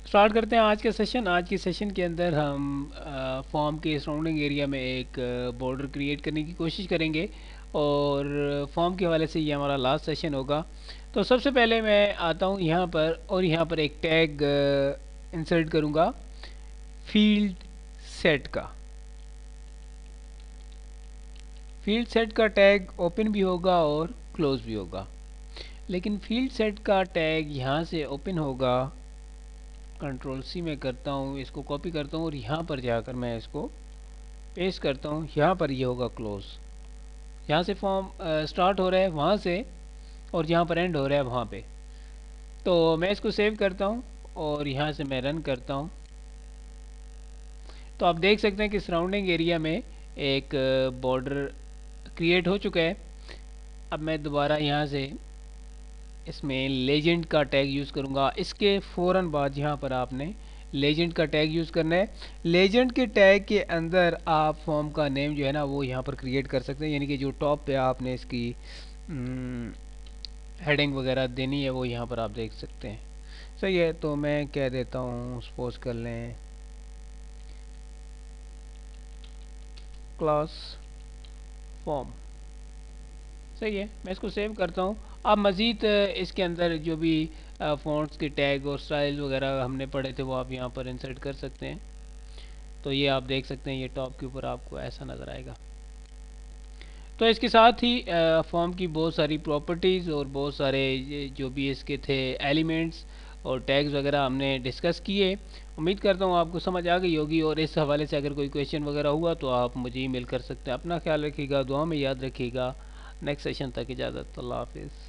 Start करते हैं आज का सेशन। आज के सेशन के अंदर हम फॉर्म के सराउंडिंग एरिया में एक बॉर्डर क्रिएट करने की कोशिश करेंगे और फॉर्म के हवाले से ये हमारा लास्ट सेशन होगा। तो सबसे पहले मैं आता हूँ यहाँ पर और यहाँ पर एक टैग इंसर्ट करूँगा फील्ड सेट का। फील्ड सेट का टैग ओपन भी होगा और क्लोज भी होगा, लेकिन फील्ड सेट का टैग यहाँ से ओपन होगा। कंट्रोल सी में करता हूँ, इसको कॉपी करता हूँ और यहाँ पर जाकर मैं इसको पेस्ट करता हूँ। यहाँ पर ये होगा क्लोज। यहाँ से फॉर्म स्टार्ट हो रहा है वहाँ से और यहाँ पर एंड हो रहा है वहाँ पे। तो मैं इसको सेव करता हूँ और यहाँ से मैं रन करता हूँ। तो आप देख सकते हैं कि सराउंडिंग एरिया में एक बॉर्डर क्रिएट हो चुका है। अब मैं दोबारा यहाँ से इसमें लेजेंड का टैग यूज़ करूँगा। इसके फ़ौरन बाद यहाँ पर आपने लेजेंड का टैग यूज़ करना है। लेजेंड के टैग के अंदर आप फॉर्म का नेम जो है ना वो यहाँ पर क्रिएट कर सकते हैं, यानी कि जो टॉप पे आपने इसकी हेडिंग वगैरह देनी है वो यहाँ पर आप देख सकते हैं। सही है, तो मैं कह देता हूँ, सपोज कर लें क्लास फॉर्म। सही है, मैं इसको सेव करता हूँ। आप मज़ीद इसके अंदर जो भी फ़ॉन्ट्स के टैग और स्टाइल वगैरह हमने पढ़े थे वो आप यहाँ पर इंसर्ट कर सकते हैं। तो ये आप देख सकते हैं, ये टॉप के ऊपर आपको ऐसा नज़र आएगा। तो इसके साथ ही फॉर्म की बहुत सारी प्रॉपर्टीज़ और बहुत सारे जो भी इसके थे एलिमेंट्स और टैग्स वगैरह हमने डिस्कस किए। उम्मीद करता हूँ आपको समझ आ गई होगी और इस हवाले से अगर कोई क्वेश्चन वगैरह हुआ तो आप मुझे ईमेल कर सकते हैं। अपना ख्याल रखिएगा, दुआ में याद रखिएगा। नेक्स्ट सेशन तक इजाज़त, अल्लाह हाफिज़।